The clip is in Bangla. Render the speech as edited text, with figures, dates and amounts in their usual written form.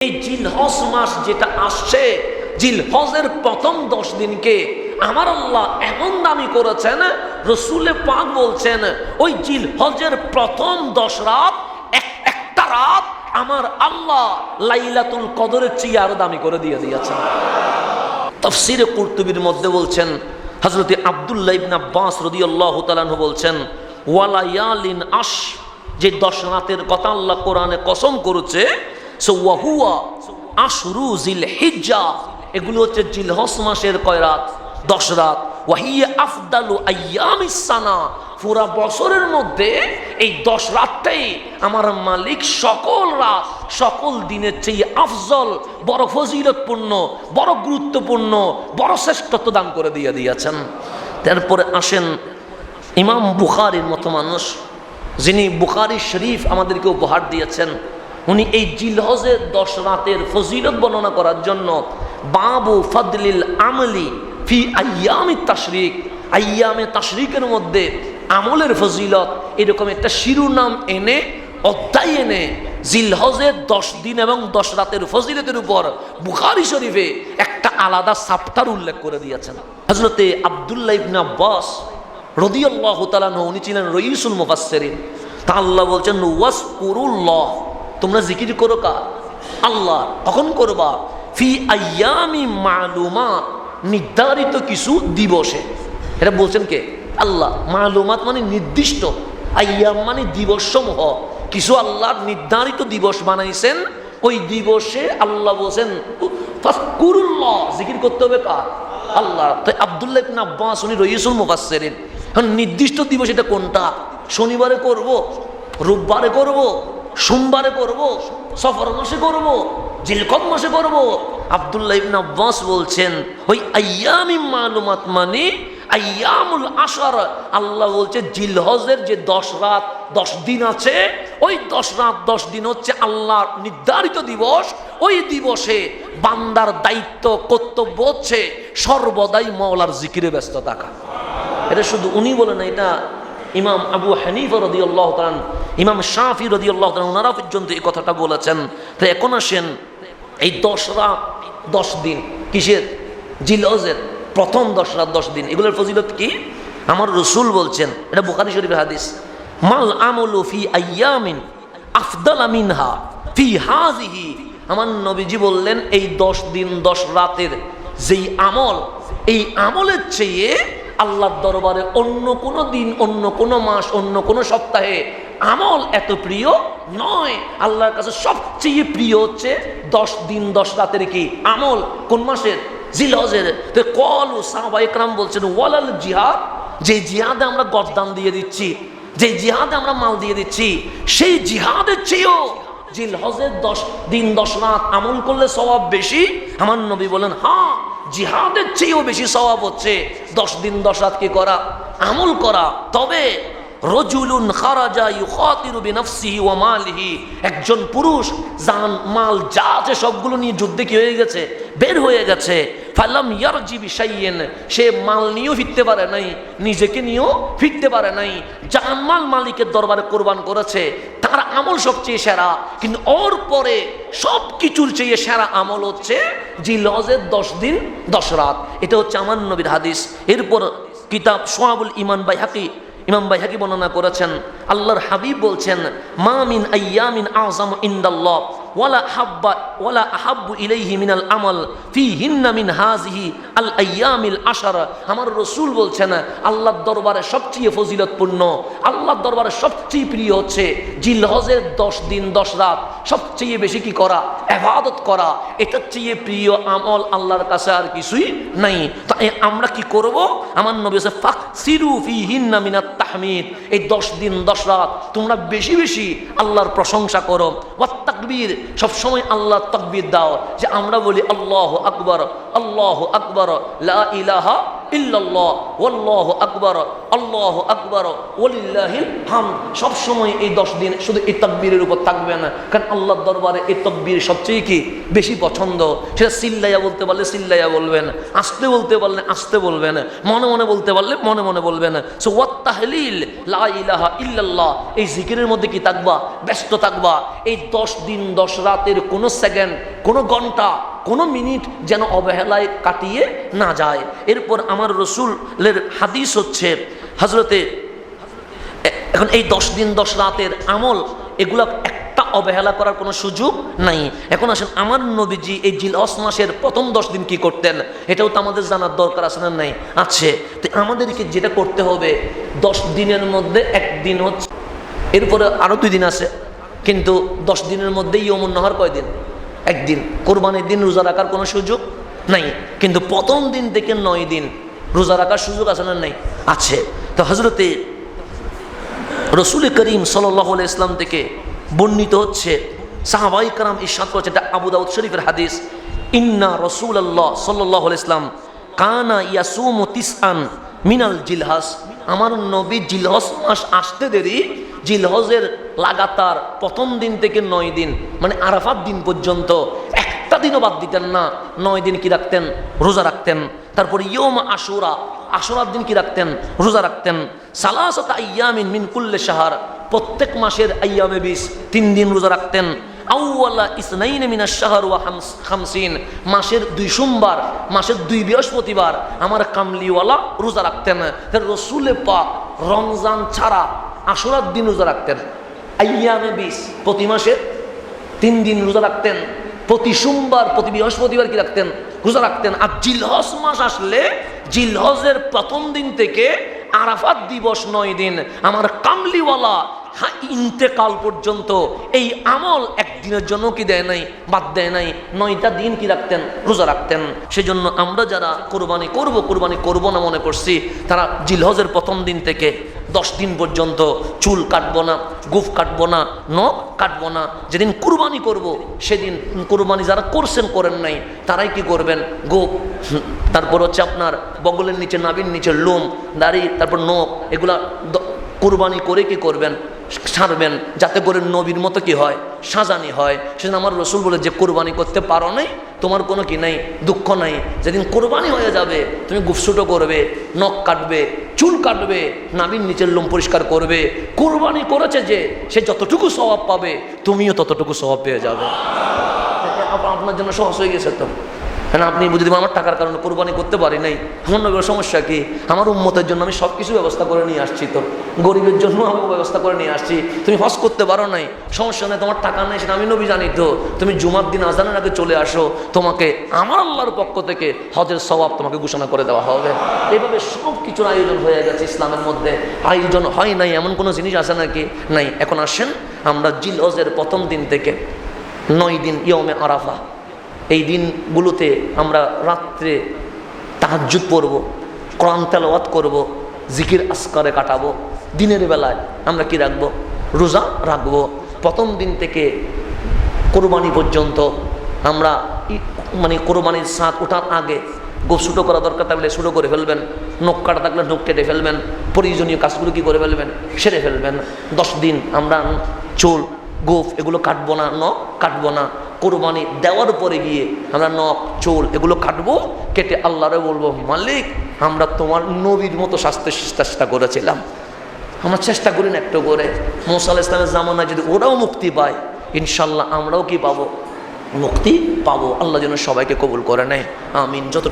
এই জিলহজ মাস যেটা আসছে, জিলহজের প্রথম 10 দিনকে আমার আল্লাহ এমন দামি করেছেন, রসুলে পাক বলছেন ওই জিলহজের প্রথম 10 রাত, একটা রাত আমার আল্লাহ লাইলাতুল কদরের চেয়ে আরো দামি করে দিয়ে দিয়েছেন। তাফসীরে কুরতুবীর মধ্যে বলছেন হযরত আব্দুল্লাহ ইবনে আব্বাস রাদিয়াল্লাহু তাআলা আনহু বলছেন, ওয়ালায়ালিন আশ, যে 10 রাতের কথা আল্লাহ কোরআনে কসম করেছে, ওয়াহুয়া আশরু জিলহিজ্জা, এগুলো হচ্ছে জিলহজ মাসের কয় রাত? 10 রাত। ওয়াহিয়া আফদালু আইয়ামিস সানা, পুরা বছরের মধ্যে এই 10 রাতটাই আমার মালিক সকল রাত সকল দিনের চেয়ে আফজল, বড় ফজিলতপূর্ণ, বড় গুরুত্বপূর্ণ, বড় শ্রেষ্ঠত্ব দান করে দিয়ে দিয়েছেন। তারপরে আসেন ইমাম বুখারীর মতো মানুষ, যিনি বুখারী শরীফ আমাদেরকে উপহার দিয়েছেন, উনি এই জিলহজের 10 রাতের ফজিলত বর্ণনা করার জন্য বাবু ফাদলিল আমলি ফি আইয়ামিত তাশরিক, আইয়ামে তাশরিকের মধ্যে আমলের ফজিলত, এরকম একটা শিরোনাম এনে, অধ্যায় এনে জিলহজের 10 দিন এবং 10 রাতের ফজিলতের উপর বুখারী শরীফে একটা আলাদা চ্যাপ্টার উল্লেখ করে দিয়েছেন। হযরতে আব্দুল্লাহ ইবনে আব্বাস রাদিয়াল্লাহু তাআলা আনহু, উনি ছিলেন রাইসুল মুফাসসিরিন। তা আল্লাহ বলছেন ওয়াসকুরুল্লাহ, তোমরা জিকির করো কার? আল্লাহ। কখন করবা? ফি আইয়ামি মালুমাত, নির্ধারিত কিছু দিবসে। এটা বলছেন কে? আল্লাহ। মালুমাত মানে নির্দিষ্ট, আইয়াম মানে দিবস সমূহ, কিছু আল্লাহ নির্ধারিত দিবস বানাইছেন, ওই দিবসে আল্লাহ বলছেন ফাজকুরুল্লাহ, জিকির করতে হবে কার? আল্লাহ। তাই আব্দুল্লাহ ইবনে আব্বাস উনি রাইসুল মুফাসসিরিন। এখন নির্দিষ্ট দিবস এটা কোনটা? শনিবারে করব, রোববারে করব, সোমবারে করব, সফর মাসে করব, জিলকদ মাসে করব? আব্দুল্লাহ ইবনে আব্বাস বলছেন ওই আইয়ামি মালুমাত মানে আইয়ামুল আশর। আল্লাহ বলছে জিলহজের যে 10 রাত 10 দিন আছে, ওই 10 রাত 10 দিন হচ্ছে আল্লাহর নির্ধারিত দিবস। ওই দিবসে বান্দার দায়িত্ব কর্তব্য হচ্ছে সর্বদাই মাওলার জিকিরে ব্যস্ত থাকা। এটা শুধু উনি বলেন না, এটা ইমাম আবু হানিফা রাদিয়াল্লাহু তাআলা, ইমাম শাফি রাদিয়াল্লাহু তাআলা, ওনারা পর্যন্ত এই কথাটা বলেছেন। তো এখন আসেন এই 10 রাত 10 দিন কিসের? জিলহজের প্রথম 10 রাত 10 দিন, এগুলোর ফজিলত কি? আমার রাসূল বলছেন, এটা বুখারী শরীফের হাদিস, মাল আমলু ফি আইয়ামিন আফদালা মিনহা ফি হাযিহি। আমার নবীজি বললেন এই 10 দিন 10 রাতের যেই আমল, এই আমলের চেয়ে আল্লাহর দরবারে অন্য কোনো দিন, অন্য কোনো মাস, অন্য কোনো সপ্তাহে আমল এত প্রিয় নয়। আল্লাহর কাছে সবচেয়ে প্রিয় হচ্ছে 10 দিন 10 রাতের কি আমল। কোন মাসের? জিলহজের। তো কল সাহাবা ইকরাম বলছেন ওয়ালাল জিহাদ, যে জিহাদে আমরা গর্দান দিয়ে দিচ্ছি, যে জিহাদে আমরা মাল দিয়ে দিচ্ছি, সেই জিহাদের চেয়েও জিলহজের 10 দিন 10 রাত আমল করলে সওয়াব বেশি। আমার নবী বলেন হ্যাঁ, জিহাদের চেয়েও বেশি সওয়াব হচ্ছে 10 দিন 10 রাত কি করা? আমল করা। তবে রজুলুন খারাজা ইউখাতিরু বিনাফসিহি ওয়া মালিহি, একজন পুরুষ জান মাল যা আছে সবগুলো নিয়ে যুদ্ধে কি হয়ে গেছে? বের হয়ে গেছে। ফালাম ইয়ারজি বিশাইয়িন, সে মাল নিয়েও ফিরতে পারে নাই, নিজেকে নিয়েও ফিরতে পারে নাই, জান মাল মালিকের দরবারে কোরবান করেছে, তার আমল সবচেয়ে সেরা। কিন্তু ওর পরে সব কিছুর চেয়ে সেরা আমল হচ্ছে জিলহজের 10 দিন 10 রাত। এটা হচ্ছে আমার নবীর হাদিস। এরপর কিতাব শুআবুল ঈমান বাইহাকি, ইমাম বাইহাকি বর্ণনা করেছেন, আল্লাহর হাবিব বলছেন মা মিন আইয়ামিন আযম ইনদাল্লাহ ওয়ালা হাব্বা ওয়ালা আহাব্বু ইলাইহি মিনাল আমাল ফিহিন্না মিন হাযিহি আল আইয়ামিল আশর। আমার রাসূল বলছেন আল্লাহর দরবারে সবচেয়ে ফজিলতপূর্ণ, আল্লাহর দরবারে সবচেয়ে প্রিয় হচ্ছে জিলহজের 10 দিন 10 রাত সবচেয়ে বেশি কি করা? ইবাদত করা। এটার চেয়ে প্রিয় আমল আল্লাহর কাছে আর কিছুই নাই। তাই আমরা কি করব? আমার নবী বলেছে ফাকসিরু ফিহিন্না মিনাত তাহমিদ, এই 10 দিন 10 রাত তোমরা বেশি বেশি আল্লাহর প্রশংসা করো। ওয়াত তাকবীর, সবসময় আল্লাহর তাকবীর দাও, যে আমরা বলি আল্লাহু আকবার, আল্লাহু আকবার, লা ইলাহা ইল্লাল্লাহ, ওয়াল্লাহু আকবার, আল্লাহু আকবার, ওয়ালিল্লাহিল হামদ। সব সময় এই 10 দিন শুধু এই তাকবীরের উপর থাকবেন, কারণ আল্লাহর দরবারে এই তাকবীর সবচেয়ে কি বেশি পছন্দ। সেটা চিল্লাইয়া বলতে পারলে চিল্লাইয়া বলবেন, আস্তে বলতে পারলে আস্তে বলবেন, মনে মনে বলতে পারলে মনে মনে বলবেন। সো ওয়াত তাহলিল, লা ইলাহা ইল্লাল্লাহ, এই জিকিরের মধ্যে কি থাকবা, ব্যস্ত থাকবা। এই 10 দিন 10 রাতের কোনো সেকেন্ড, কোনো ঘন্টা, কোনো মিনিট যেন অবহেলায় কাটিয়ে না যায়। এরপর আমার রসুলের হাদিস হচ্ছে হযরতে, এখন এই 10 দিন 10 রাতের আমল, এগুলা একটা অবহেলা করার কোনো সুযোগ নাই। এখন আসেন আমার নবীজি এই জিলহজ মাসের প্রথম 10 দিন কি করতেন, এটাও তো আমাদের জানার দরকার আছে না নাই? আছে। তো আমাদেরকে যেটা করতে হবে, 10 দিনের মধ্যে একদিন হচ্ছে, এরপরে আরো 2 দিন আছে, কিন্তু 10 দিনের মধ্যে ইয়মুন নাহর কয়দিন? একদিন। কোরবানির দিন রোজা রাখার কোনো সুযোগ নাই, কিন্তু প্রথম দিন থেকে 9 দিন রোজা রাখার সুযোগ আছে না নাই? আছে। তো হযরতে রসুল করিম সাল্লাল্লাহু আলাইহি ইসলাম থেকে বর্ণিত হচ্ছে, সাহাবায়ে কেরাম ইরশাদ করেছেন, এটা আবু দাউদ শরীফের হাদিস, ইন্না রাসূলুল্লাহ সাল্লাল্লাহু আলাইহি ইসলাম কানা ইয়াসুমু তিসআন মিনাল জিলহজ। আমার নবী জিলহজ মাস আসতে দেরি, জিলহজের লাগাতার প্রথম দিন থেকে 9 দিন, মানে আরাফাত দিন পর্যন্ত একটা দিনও বাদ দিতেন না। 9 দিন কি রাখতেন? রোজা রাখতেন। তারপর ইয়ম আশুরা, আশুরার দিন কি রাখতেন? রোজা রাখতেন। সালাসাতা আইয়ামিন মিন কুল্লি শাহর, প্রত্যেক মাসের আইয়ামে 20, 3 দিন রোজা রাখতেন। আউয়ালা ইসনাইন মিনাশ শাহর ওয়া 50, মাসের 2 সোমবার, মাসের 2 বৃহস্পতিবার আমার কামলিওয়ালা রোজা রাখতেন। রসুলে পাক রমজান ছাড়া আশুরার দিন রোজা রাখতেন। আইয়ামে 20, প্রতি মাসে 3 দিন রোজা রাখতেন। প্রতি সোমবার, প্রতি বৃহস্পতিবার কি রাখতেন? রোজা রাখতেন। আর জিলহজ মাস আসলে জিলহজের প্রথম দিন থেকে আরাফাত দিবস 9 দিন আমার কামলিওয়ালা ইন্তেকাল পর্যন্ত এই আমল একদিনের জন্য কি দেয় নাই, বাদ দেয় নাই। 9টা দিন কি রাখতেন? রোজা রাখতেন। সেজন্য আমরা যারা কোরবানি করব না মনে করছি, তারা জিলহজের প্রথম দিন থেকে 10 দিন পর্যন্ত চুল কাটবো না, গোঁফ কাটবো না, নখ কাটবো না। যেদিন কুরবানি করব সেদিন, কুরবানি যারা করছেন করেন নাই, তারাই কি করবেন? গোঁফ, তারপর হচ্ছে আপনার বগলের নিচে, নাভির নিচে লোম, দাড়ি, তারপর নখ, এগুলা কুরবানি করে কি করবেন? ছাড়বেন, যাতে করে নবীর মতো কি হয়, সাজানি হয়। সেদিন আমার রসুল বলে, যে কোরবানি করতে পারো নাই, তোমার কোনো কি নাই, দুঃখ নাই। যেদিন কোরবানি হয়ে যাবে, তুমি গুফসুটো করবে, নখ কাটবে, চুল কাটবে, নাভির নিচের লোম পরিষ্কার করবে। কোরবানি করেছে যে, সে যতটুকু সওয়াব পাবে, তুমিও ততটুকু সওয়াব পেয়ে যাবে। আপনার জন্য সহজ হয়ে গেছে তো। হ্যাঁ, আপনি বুঝে দেবেন, আমার টাকার কারণে কোরবানি করতে পারি নাই, আমার নবীর সমস্যা কি? আমার উম্মতের জন্য আমি সব কিছু ব্যবস্থা করে নিয়ে আসছি, তো গরিবের জন্য আমি ব্যবস্থা করে নিয়ে আসছি। তুমি হজ করতে পারো নাই, সমস্যা নেই, তোমার টাকা নেই, সেটা আমি নবী জানি। তো তুমি জুমার দিন আজানের আগে চলে আসো, তোমাকে আমার আল্লাহর পক্ষ থেকে হজের সওয়াব তোমাকে ঘোষণা করে দেওয়া হবে। এইভাবে সব কিছুর আয়োজন হয়ে গেছে ইসলামের মধ্যে। আয়োজন হয় নাই এমন কোনো জিনিস আছে নাকি? নাই। এখন আসেন, আমরা জিলহজের প্রথম দিন থেকে 9 দিন ইয়মে আরাফা, এই দিনগুলোতে আমরা রাত্রে তাহাজ্জুদ পড়ব, কোরআন তেলাওয়াত করব, জিকির আসকারে কাটাবো। দিনের বেলায় আমরা কি রাখবো? রোজা রাখবো। প্রথম দিন থেকে কোরবানি পর্যন্ত আমরা মানে কোরবানির সাথ ওঠার আগে গোঁফ ছুটো করা দরকার থাকলে ছুটো করে ফেলবেন, নখ কাটা থাকলে নখ কেটে ফেলবেন, প্রয়োজনীয় কাজগুলো কি করে ফেলবেন, সেরে ফেলবেন। 10 দিন আমরা চুল, গোঁফ এগুলো কাটবো না, নখ কাটবো না। কোরবানি দেওয়ার পরে গিয়ে আমরা নখ, চুল এগুলো কাটবো, কেটে আল্লাহরে বলবো, মালিক আমরা তোমার নবীর মতো স্বাস্থ্য চেষ্টা করেছিলাম, আমরা চেষ্টা করি না একটু করে। মুসা আলাইহিস সালামের জামানায় যদি ওরাও মুক্তি পায়, ইনশাল্লাহ আমরাও কি পাবো? মুক্তি পাবো। আল্লাহ যেন সবাইকে কবুল করে নেয়, আমিন। যতটুকু